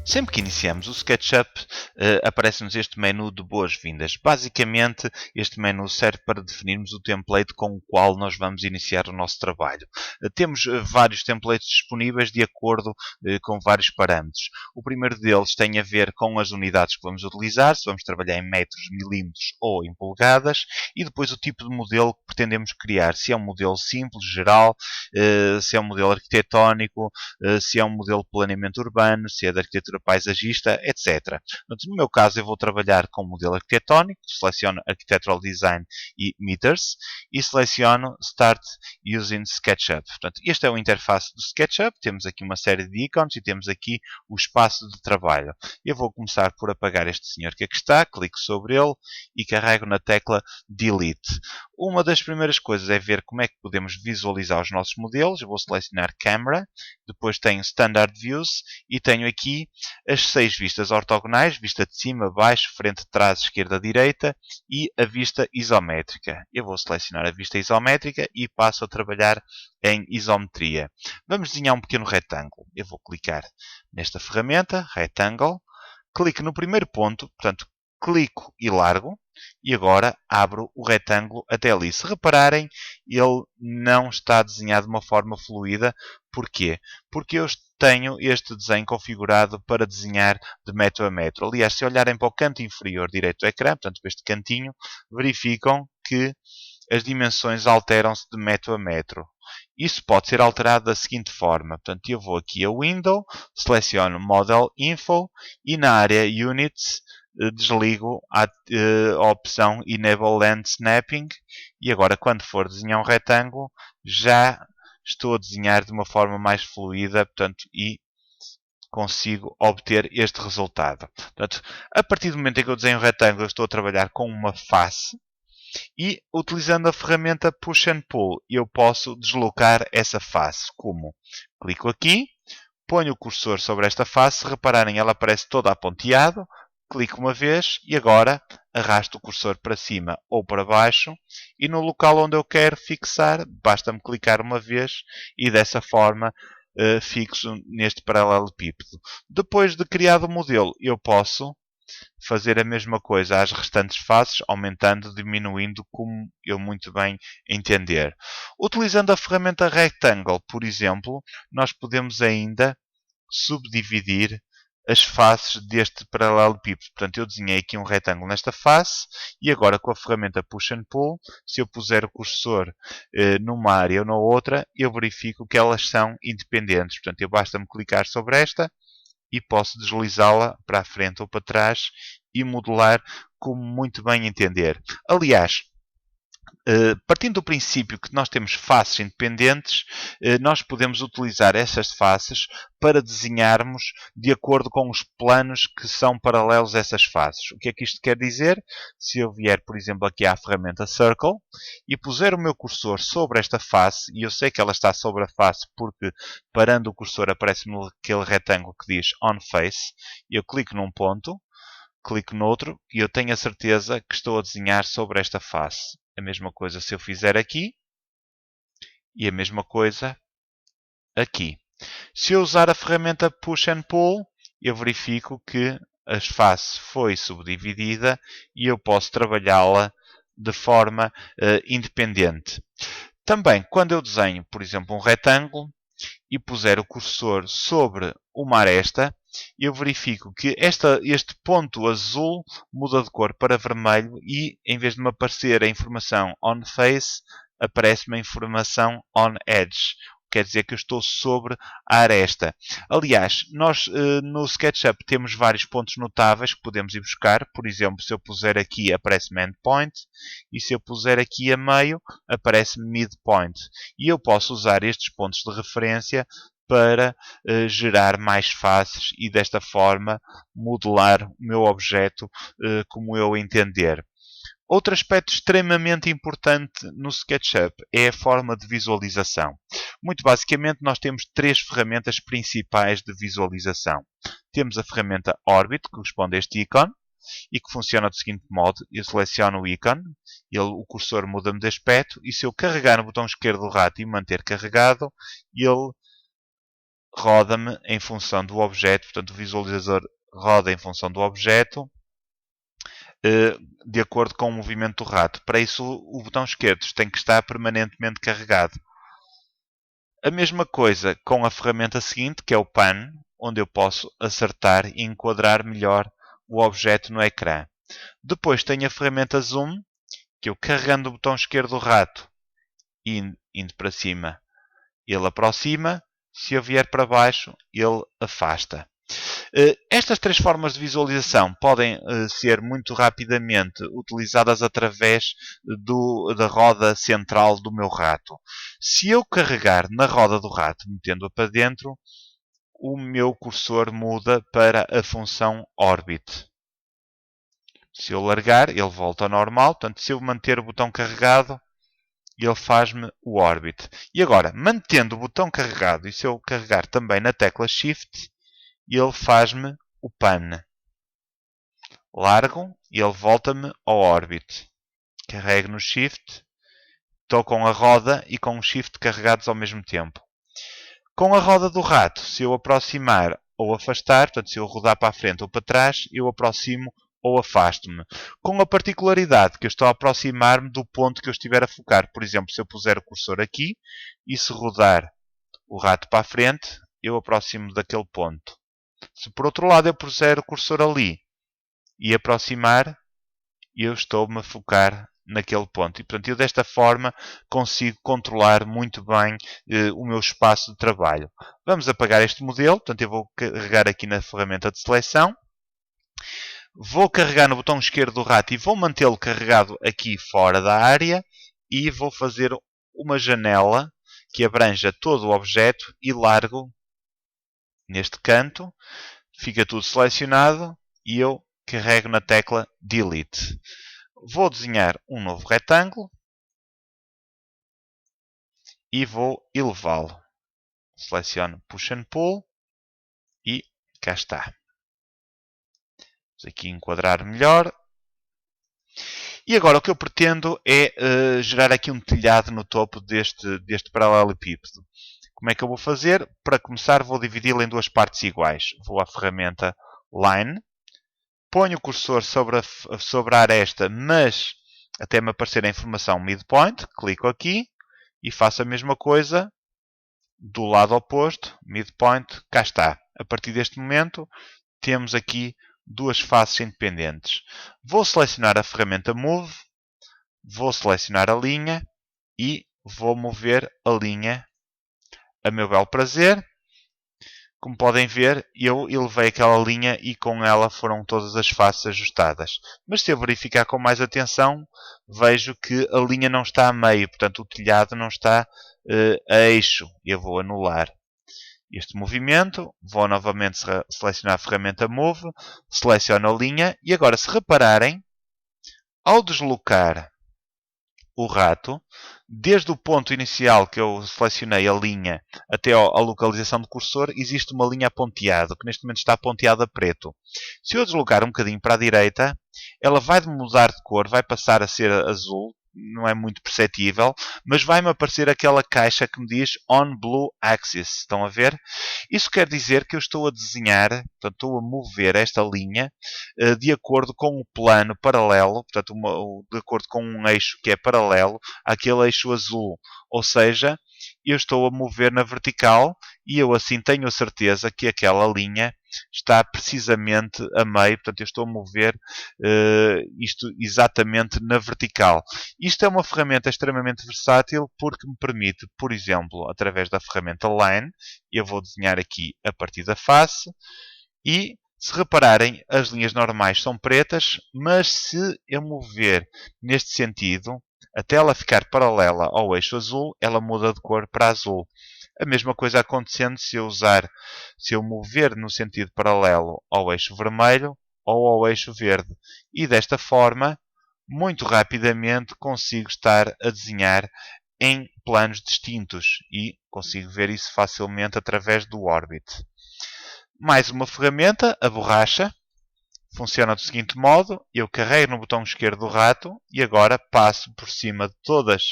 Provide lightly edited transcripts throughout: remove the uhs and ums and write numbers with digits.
Sempre que iniciamos o SketchUp, aparece-nos este menu de boas-vindas. Basicamente, este menu serve para definirmos o template com o qual nós vamos iniciar o nosso trabalho. Temos vários templates disponíveis de acordo com vários parâmetros. O primeiro deles tem a ver com as unidades que vamos utilizar, se vamos trabalhar em metros, milímetros ou em polegadas, e depois o tipo de modelo que pretendemos criar, se é um modelo simples, geral, se é um modelo arquitetónico, se é um modelo de planeamento urbano, se é de arquitetura paisagista, etc. No meu caso, eu vou trabalhar com o modelo arquitetónico, seleciono Architectural Design e Meters e seleciono Start Using SketchUp. Portanto, esta é a interface do SketchUp. Temos aqui uma série de ícones e temos aqui o espaço de trabalho. Eu vou começar por apagar este senhor que aqui está, clico sobre ele e carrego na tecla Delete. Uma das primeiras coisas é ver como é que podemos visualizar os nossos modelos. Eu vou selecionar Camera, depois tenho Standard Views e tenho aqui as 6 vistas ortogonais, vista de cima, baixo, frente, trás, esquerda, direita e a vista isométrica. Eu vou selecionar a vista isométrica e passo a trabalhar em isometria. Vamos desenhar um pequeno retângulo. Eu vou clicar nesta ferramenta, Rectangle, clico no primeiro ponto, portanto, clico e largo, e agora abro o retângulo até ali. Se repararem, ele não está desenhado de uma forma fluida. Porquê? Porque eu tenho este desenho configurado para desenhar de metro a metro. Aliás, se olharem para o canto inferior direito do ecrã, portanto, para este cantinho, verificam que as dimensões alteram-se de metro a metro. Isso pode ser alterado da seguinte forma. Portanto, eu vou aqui a Window, seleciono Model Info e na área Units desligo a opção Enable Land Snapping e agora quando for desenhar um retângulo já estou a desenhar de uma forma mais fluida, portanto, e consigo obter este resultado. Portanto, a partir do momento em que eu desenho um retângulo, eu estou a trabalhar com uma face e utilizando a ferramenta Push and Pull, eu posso deslocar essa face. Como? Clico aqui, ponho o cursor sobre esta face, se repararem, ela aparece toda aponteado, clico uma vez e agora arrasto o cursor para cima ou para baixo e no local onde eu quero fixar, basta-me clicar uma vez e dessa forma fixo neste paralelepípedo. Depois de criado o modelo, eu posso fazer a mesma coisa às restantes faces, aumentando, diminuindo, como eu muito bem entender. Utilizando a ferramenta Rectangle, por exemplo, nós podemos ainda subdividir as faces deste paralelepípedo. Portanto, eu desenhei aqui um retângulo nesta face e agora com a ferramenta Push and Pull, se eu puser o cursor numa área ou na outra, eu verifico que elas são independentes. Portanto, eu basta-me clicar sobre esta e posso deslizá-la para a frente ou para trás e modelar como muito bem entender. Aliás, partindo do princípio que nós temos faces independentes, nós podemos utilizar essas faces para desenharmos de acordo com os planos que são paralelos a essas faces. O que é que isto quer dizer? Se eu vier, por exemplo, aqui à ferramenta Circle e puser o meu cursor sobre esta face, e eu sei que ela está sobre a face porque parando o cursor aparece-me aquele retângulo que diz On Face, e eu clico num ponto, clico noutro e eu tenho a certeza que estou a desenhar sobre esta face. A mesma coisa se eu fizer aqui e a mesma coisa aqui. Se eu usar a ferramenta Push and Pull, eu verifico que a face foi subdividida e eu posso trabalhá-la de forma independente. Também, quando eu desenho, por exemplo, um retângulo e puser o cursor sobre uma aresta, eu verifico que este ponto azul muda de cor para vermelho e, em vez de me aparecer a informação on face, aparece-me a informação on edge. Quer dizer que eu estou sobre a aresta. Aliás, nós no SketchUp temos vários pontos notáveis que podemos ir buscar. Por exemplo, se eu puser aqui, aparece-me endpoint. E se eu puser aqui a meio, aparece-me midpoint. E eu posso usar estes pontos de referência para gerar mais faces e desta forma modelar o meu objeto como eu entender. Outro aspecto extremamente importante no SketchUp é a forma de visualização. Muito basicamente, nós temos 3 ferramentas principais de visualização. Temos a ferramenta Orbit, que corresponde a este ícone, e que funciona do seguinte modo. Eu seleciono o ícone, o cursor muda-me de aspecto, e se eu carregar no botão esquerdo do rato e manter carregado, ele roda-me em função do objeto, portanto o visualizador roda em função do objeto de acordo com o movimento do rato. Para isso o botão esquerdo tem que estar permanentemente carregado. A mesma coisa com a ferramenta seguinte, que é o Pan, onde eu posso acertar e enquadrar melhor o objeto no ecrã. Depois tenho a ferramenta Zoom, que eu carregando o botão esquerdo do rato e indo para cima, ele aproxima. Se eu vier para baixo, ele afasta. Estas três formas de visualização podem ser muito rapidamente utilizadas através da roda central do meu rato. Se eu carregar na roda do rato, metendo-a para dentro, o meu cursor muda para a função Orbit. Se eu largar, ele volta ao normal. Portanto, se eu manter o botão carregado, ele faz-me o Orbit. E agora, mantendo o botão carregado, e se eu carregar também na tecla Shift, ele faz-me o Pan. Largo e ele volta-me ao Orbit. Carrego no Shift. Estou com a roda e com o Shift carregados ao mesmo tempo. Com a roda do rato, se eu aproximar ou afastar, portanto, se eu rodar para a frente ou para trás, eu aproximo ou afasto-me. Com a particularidade que eu estou a aproximar-me do ponto que eu estiver a focar. Por exemplo, se eu puser o cursor aqui e se rodar o rato para a frente, eu aproximo daquele ponto. Se por outro lado eu puser o cursor ali e aproximar, eu estou-me a focar naquele ponto. E, portanto, eu desta forma consigo controlar muito bem o meu espaço de trabalho. Vamos apagar este modelo. Portanto, eu vou carregar aqui na ferramenta de seleção. Vou carregar no botão esquerdo do rato e vou mantê-lo carregado aqui fora da área. E vou fazer uma janela que abranja todo o objeto e largo neste canto. Fica tudo selecionado e eu carrego na tecla Delete. Vou desenhar um novo retângulo e vou elevá-lo. Seleciono Push and Pull e cá está. Vamos aqui enquadrar melhor. E agora o que eu pretendo é gerar aqui um telhado no topo deste paralelepípedo. Como é que eu vou fazer? Para começar vou dividi-lo em duas partes iguais. Vou à ferramenta Line. Ponho o cursor sobre a aresta, mas até me aparecer a informação midpoint. Clico aqui e faço a mesma coisa do lado oposto. Midpoint, cá está. A partir deste momento, temos aqui duas faces independentes. Vou selecionar a ferramenta Move. Vou selecionar a linha e vou mover a linha a meu belo prazer. Como podem ver, eu elevei aquela linha e com ela foram todas as faces ajustadas. Mas se eu verificar com mais atenção, vejo que a linha não está a meio, portanto o telhado não está a eixo. Eu vou anular este movimento, vou novamente selecionar a ferramenta Move, seleciono a linha e agora, se repararem, ao deslocar o rato, desde o ponto inicial que eu selecionei a linha até a localização do cursor, existe uma linha ponteada, que neste momento está ponteada a preto. Se eu deslocar um bocadinho para a direita, ela vai mudar de cor, vai passar a ser azul, não é muito perceptível, mas vai-me aparecer aquela caixa que me diz On Blue Axis. Estão a ver? Isso quer dizer que eu estou a desenhar, portanto, estou a mover esta linha de acordo com o plano paralelo, portanto, de acordo com um eixo que é paralelo àquele eixo azul. Ou seja, eu estou a mover na vertical e eu assim tenho a certeza que aquela linha está precisamente a meio. Portanto, eu estou a mover isto exatamente na vertical. Isto é uma ferramenta extremamente versátil porque me permite, por exemplo, através da ferramenta Line, eu vou desenhar aqui a partir da face e, se repararem, as linhas normais são pretas, mas se eu mover neste sentido, até ela ficar paralela ao eixo azul, ela muda de cor para azul. A mesma coisa acontecendo se eu mover no sentido paralelo ao eixo vermelho ou ao eixo verde. E desta forma, muito rapidamente consigo estar a desenhar em planos distintos e consigo ver isso facilmente através do Orbit. Mais uma ferramenta, a borracha. Funciona do seguinte modo: eu carrego no botão esquerdo do rato e agora passo por cima de todas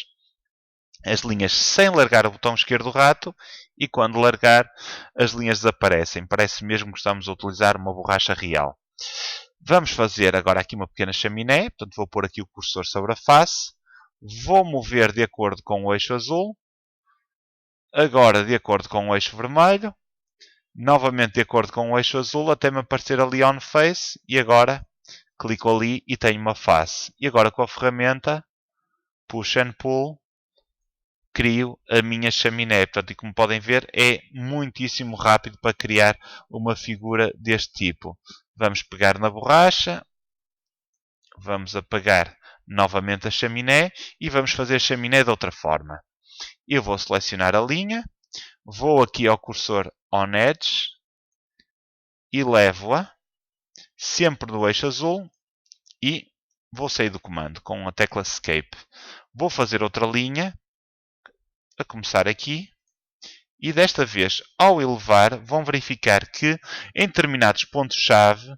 as linhas sem largar o botão esquerdo do rato e quando largar as linhas desaparecem. Parece mesmo que estamos a utilizar uma borracha real. Vamos fazer agora aqui uma pequena chaminé. Portanto, vou pôr aqui o cursor sobre a face. Vou mover de acordo com o eixo azul. Agora de acordo com o eixo vermelho. Novamente de acordo com o eixo azul até me aparecer ali on face. E agora clico ali e tenho uma face. E agora com a ferramenta Push and Pull crio a minha chaminé. Portanto, e como podem ver, é muitíssimo rápido para criar uma figura deste tipo. Vamos pegar na borracha, vamos apagar novamente a chaminé e vamos fazer a chaminé de outra forma. Eu vou selecionar a linha, vou aqui ao cursor On Edge e levo-a sempre no eixo azul e vou sair do comando com a tecla Escape. Vou fazer outra linha, a começar aqui. E desta vez, ao elevar, vão verificar que em determinados pontos-chave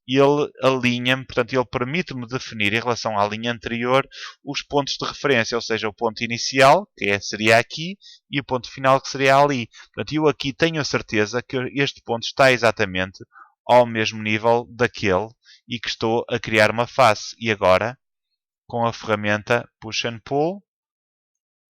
ele alinha-me, portanto, ele permite-me definir em relação à linha anterior os pontos de referência, ou seja, o ponto inicial, que seria aqui, e o ponto final, que seria ali. Portanto, eu aqui tenho a certeza que este ponto está exatamente ao mesmo nível daquele e que estou a criar uma face. E agora, com a ferramenta Push and Pull,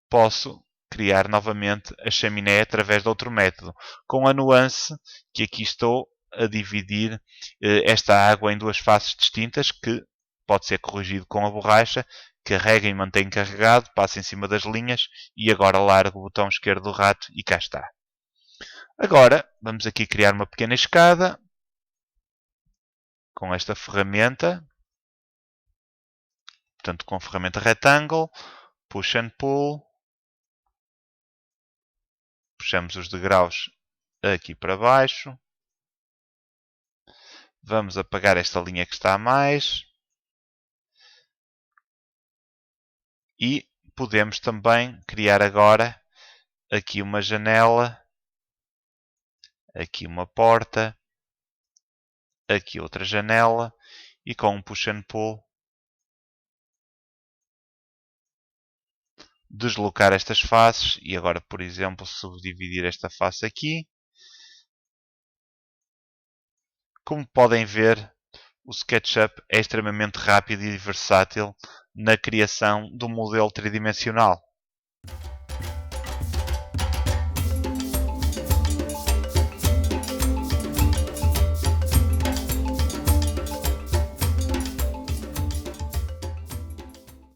posso criar novamente a chaminé através de outro método, com a nuance que aqui estou a dividir esta água em duas faces distintas, que pode ser corrigido com a borracha, carrega e mantém carregado, passa em cima das linhas e agora largo o botão esquerdo do rato e cá está. Agora vamos aqui criar uma pequena escada com esta ferramenta, portanto com a ferramenta Rectangle, Push and Pull, puxamos os degraus aqui para baixo. Vamos apagar esta linha que está a mais. E podemos também criar agora aqui uma janela, aqui uma porta, aqui outra janela e com um push and pull deslocar estas faces e agora, por exemplo, subdividir esta face aqui. Como podem ver, o SketchUp é extremamente rápido e versátil na criação do modelo tridimensional.